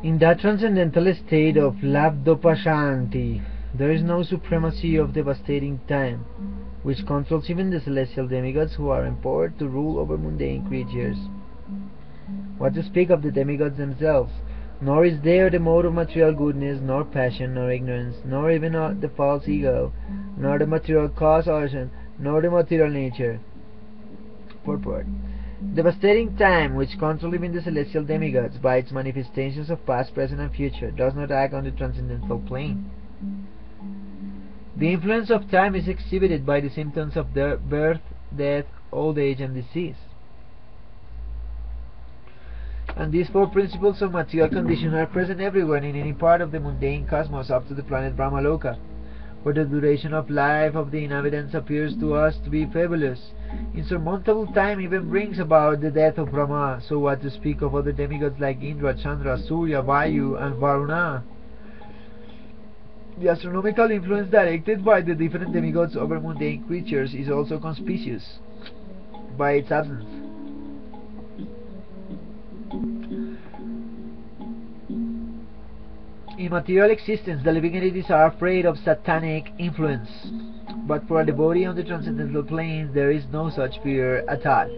In that transcendental state of labdhopaśānti, there is no supremacy of devastating time, which controls even the celestial demigods who are empowered to rule over mundane creatures. What to speak of the demigods themselves? Nor is there the mode of material goodness, nor passion, nor ignorance, nor even the false ego, nor the material causation, nor the material nature. Purport. Devastating time, which controls even the celestial demigods by its manifestations of past, present, and future, does not act on the transcendental plane. The influence of time is exhibited by the symptoms of birth, death, old age, and disease. And these four principles of material condition are present everywhere in any part of the mundane cosmos up to the planet Brahmaloka, where the duration of life of the inhabitants appears to us to be fabulous. Insurmountable time even brings about the death of Brahma, so what to speak of other demigods like Indra, Chandra, Surya, Vayu, and Varuna? The astronomical influence directed by the different demigods over mundane creatures is also conspicuous by its absence. In material existence, the living entities are afraid of satanic influence, but for a devotee on the transcendental plane, there is no such fear at all.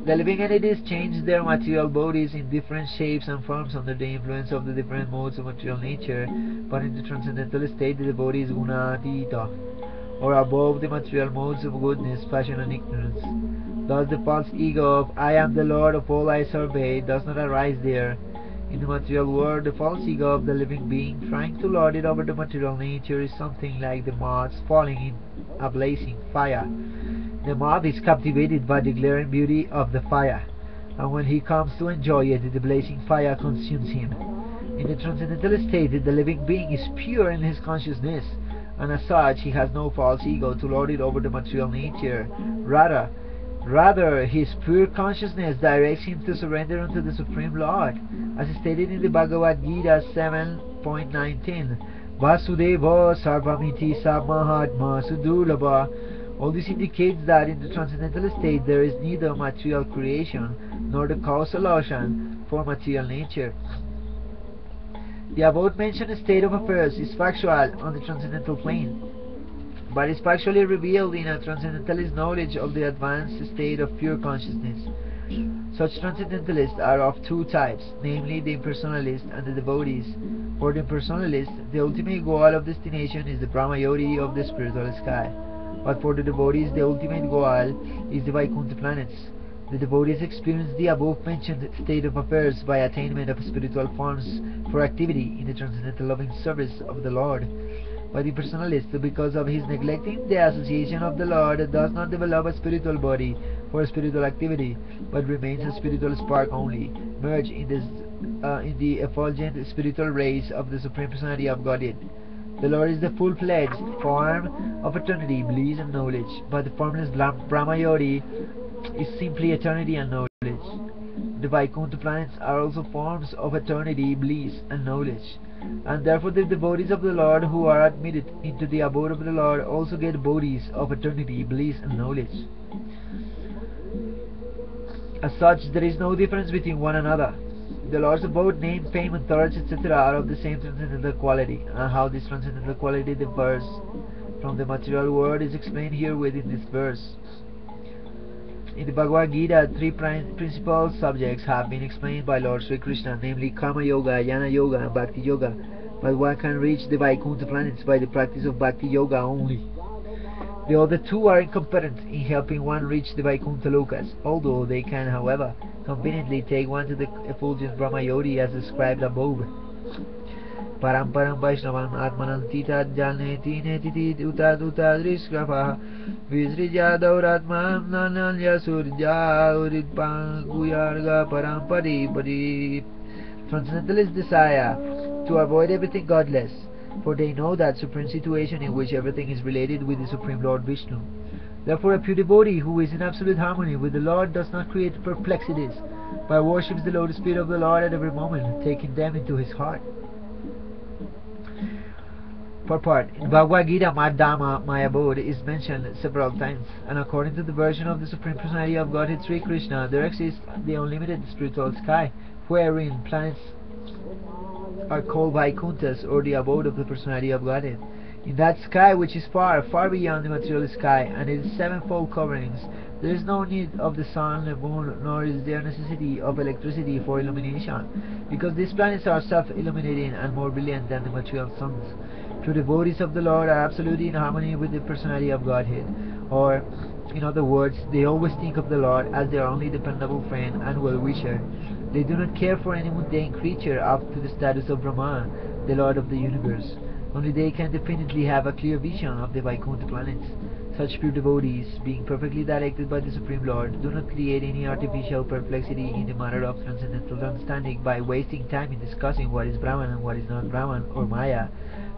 The living entities change their material bodies in different shapes and forms under the influence of the different modes of material nature, but in the transcendental state, the devotee is gunatita, or above the material modes of goodness, passion, and ignorance. Thus, the false ego of I am the Lord of all I survey does not arise there. In the material world, the false ego of the living being trying to lord it over the material nature is something like the moths falling in a blazing fire. The moth is captivated by the glaring beauty of the fire, and when he comes to enjoy it, the blazing fire consumes him. In the transcendental state, the living being is pure in his consciousness, and as such he has no false ego to lord it over the material nature. Rather, his pure consciousness directs him to surrender unto the Supreme Lord, as stated in the Bhagavad Gita 7.19. Vasudeva Sarvamiti Samahatma Sudurlabha. All this indicates that in the transcendental state there is neither material creation nor the causal ocean for material nature. The above mentioned state of affairs is factual on the transcendental plane, but is factually revealed in a transcendentalist knowledge of the advanced state of pure consciousness. Such transcendentalists are of two types, namely the impersonalists and the devotees. For the impersonalists, the ultimate goal of destination is the Brahmayoti of the spiritual sky, but for the devotees, the ultimate goal is the Vaikuntha planets. The devotees experience the above-mentioned state of affairs by attainment of spiritual forms for activity in the transcendental loving service of the Lord. But the impersonalist, because of his neglecting the association of the Lord, does not develop a spiritual body for spiritual activity, but remains a spiritual spark only, merged in the effulgent spiritual rays of the Supreme Personality of Godhead. The Lord is the full-fledged form of eternity, bliss, and knowledge, but the formless Brahmayoti is simply eternity and knowledge. The Vaikuntha planets are also forms of eternity, bliss, and knowledge, and therefore the devotees of the Lord who are admitted into the abode of the Lord also get bodies of eternity, bliss, and knowledge. As such, there is no difference between one another. The Lord's abode, name, fame, and thoughts, etc. are of the same transcendental quality, and how this transcendental quality differs from the material world is explained here within this verse. In the Bhagavad Gita, three principal subjects have been explained by Lord Sri Krishna, namely Karma Yoga, Jnana Yoga, and Bhakti Yoga, but one can reach the Vaikuntha planets by the practice of Bhakti Yoga only. The other two are incompetent in helping one reach the Vaikuntha Lokas, although they can, however, conveniently take one to the effulgent Brahmayoti as described above. Param param Vaishnavam Atmanantita Jalneti Netiti Uta Driskrapa Visrija Dauratman Nananya Surja Uritpan Guyarga Param Pari Pari. Transcendentalists desire to avoid everything godless, for they know that supreme situation in which everything is related with the Supreme Lord Vishnu. Therefore a pure devotee who is in absolute harmony with the Lord does not create perplexities but worships the lotus feet of the Lord at every moment, taking them into his heart. Purport. In Bhagavad Gita, Madhama, my abode, is mentioned several times, and according to the version of the Supreme Personality of Godhead Sri Krishna, there exists the unlimited spiritual sky, wherein planets are called Vaikunthas, or the abode of the Personality of Godhead. In that sky, which is far, far beyond the material sky, and its sevenfold coverings, there is no need of the sun, the moon, nor is there necessity of electricity for illumination, because these planets are self-illuminating and more brilliant than the material suns. True devotees of the Lord are absolutely in harmony with the Personality of Godhead, or, in other words, they always think of the Lord as their only dependable friend and well-wisher. They do not care for any mundane creature up to the status of Brahma, the Lord of the universe. Only they can definitely have a clear vision of the Vaikuntha planets. Such pure devotees, being perfectly directed by the Supreme Lord, do not create any artificial perplexity in the matter of transcendental understanding by wasting time in discussing what is Brahman and what is not Brahman or Maya,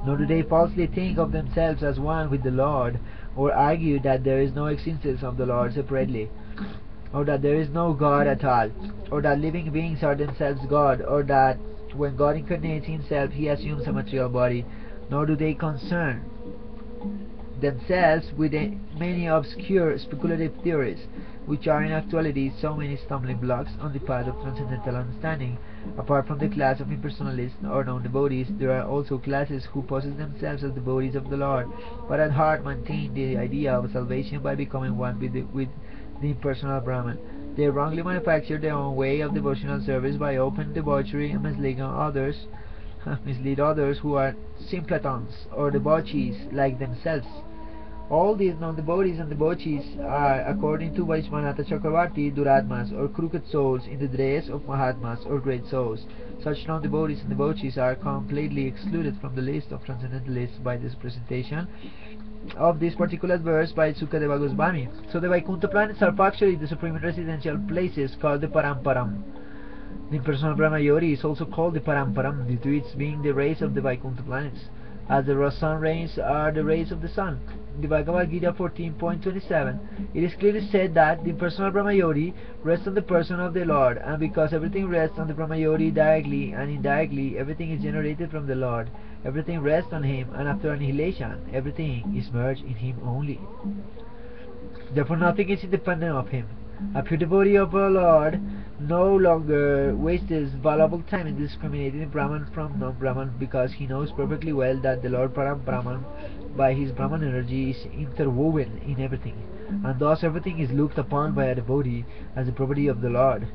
nor do they falsely think of themselves as one with the Lord, or argue that there is no existence of the Lord separately, or that there is no God at all, or that living beings are themselves God, or that when God incarnates himself he assumes a material body, nor do they concern themselves with many obscure speculative theories, which are in actuality so many stumbling blocks on the path of transcendental understanding. Apart from the class of impersonalists or known devotees, there are also classes who possess themselves as devotees of the Lord, but at heart maintain the idea of salvation by becoming one with the impersonal Brahman. They wrongly manufacture their own way of devotional service by open debauchery and mislead others who are simpletons or debauchees like themselves. All these non-devotees and debauchees are, according to Vaishvanatha Chakravarti, Duratmas, or crooked souls in the dress of Mahatmas, or great souls. Such non-devotees and debauchees are completely excluded from the list of transcendentalists by this presentation of this particular verse by Sukadeva Goswami. So the Vaikuntha planets are actually the supreme residential places called the Paramparam. The impersonal Brahma Yori is also called the Paramparam due to its being the rays of the Vaikuntha planets, as the sun rays are the rays of the sun. In the Bhagavad Gita 14.27, it is clearly said that the impersonal Brahma Yori rests on the person of the Lord, and because everything rests on the Brahma Yori directly and indirectly, everything is generated from the Lord. Everything rests on him, and after annihilation, everything is merged in him only. Therefore nothing is independent of him. A pure devotee of our Lord no longer wastes valuable time in discriminating Brahman from non-Brahman, because he knows perfectly well that the Lord Param-Brahman, by his Brahman energy, is interwoven in everything, and thus everything is looked upon by a devotee as the property of the Lord.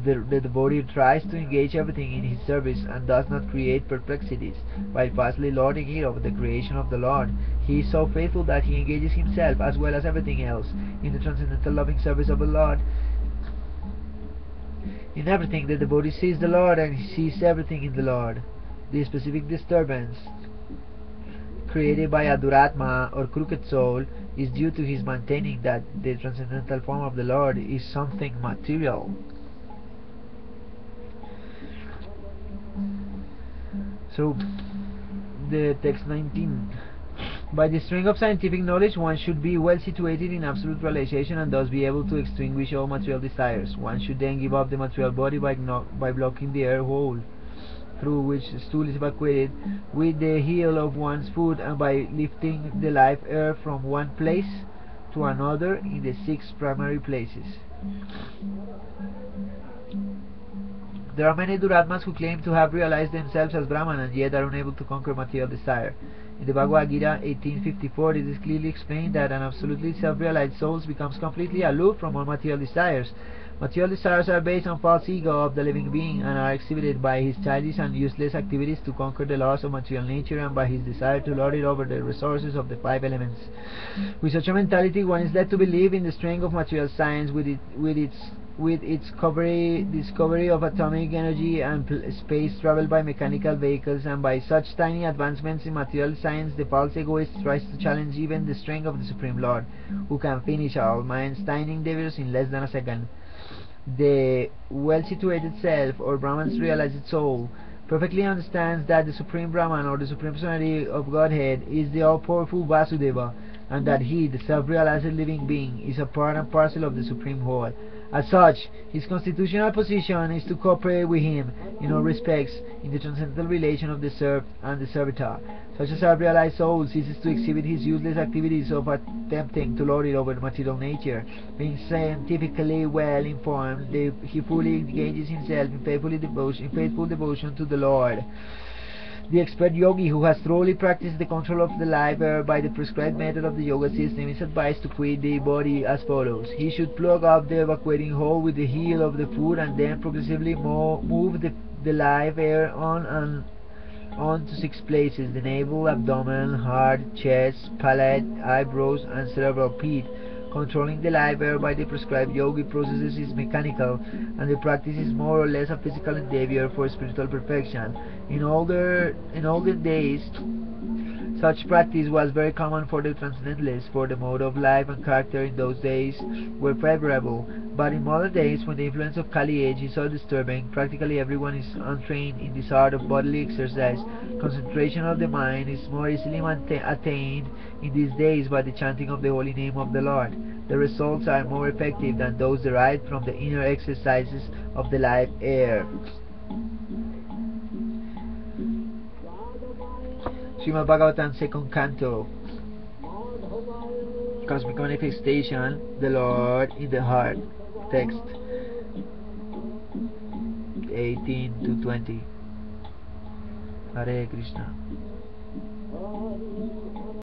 The devotee tries to engage everything in his service and does not create perplexities by falsely lording it over the creation of the Lord. He is so faithful that he engages himself as well as everything else in the transcendental loving service of the Lord. In everything the devotee sees the Lord, and he sees everything in the Lord. The specific disturbance created by a Duratma or crooked soul is due to his maintaining that the transcendental form of the Lord is something material. So, the text 19. By the strength of scientific knowledge, one should be well situated in absolute realization and thus be able to extinguish all material desires. One should then give up the material body by blocking the air hole through which the stool is evacuated with the heel of one's foot, and by lifting the life air from one place to another in the 6 primary places. There are many Duratmas who claim to have realized themselves as Brahman and yet are unable to conquer material desire. In the Bhagavad Gita 18.54, it is clearly explained that an absolutely self-realized soul becomes completely aloof from all material desires. Material desires are based on false ego of the living being and are exhibited by his childish and useless activities to conquer the laws of material nature and by his desire to lord it over the resources of the 5 elements. With such a mentality, one is led to believe in the strength of material science with its discovery of atomic energy and space travel by mechanical vehicles, and by such tiny advancements in material science, the false egoist tries to challenge even the strength of the Supreme Lord, who can finish all man's tiny endeavors in less than a second. The well-situated self, or Brahman's realized soul, perfectly understands that the Supreme Brahman, or the Supreme Personality of Godhead, is the all-powerful Vasudeva, and that he, the self-realized living being, is a part and parcel of the Supreme Whole, As such, his constitutional position is to cooperate with him in all respects in the transcendental relation of the serf and the servitor. Such a self-realized soul ceases to exhibit his useless activities of attempting to lord it over material nature. Being scientifically well informed, he fully engages himself in faithful devotion to the Lord. The expert yogi who has thoroughly practiced the control of the life by the prescribed method of the yoga system is advised to quit the body as follows. He should plug up the evacuating hole with the heel of the foot and then progressively move the live air on to 6 places: the navel, abdomen, heart, chest, palate, eyebrows, and cerebral pit. Controlling the live air by the prescribed yogi processes is mechanical, and the practice is more or less a physical endeavor for spiritual perfection. In olden days, such practice was very common for the transcendentalists, for the mode of life and character in those days were favorable. But in modern days, when the influence of Kali age is so disturbing, practically everyone is untrained in this art of bodily exercise. Concentration of the mind is more easily attained in these days by the chanting of the holy name of the Lord. The results are more effective than those derived from the inner exercises of the live air. Srimad-Bhagavatam, 2nd Canto. Cosmic Manifestation, the Lord in the Heart. Text 18 to 20. Hare Krishna.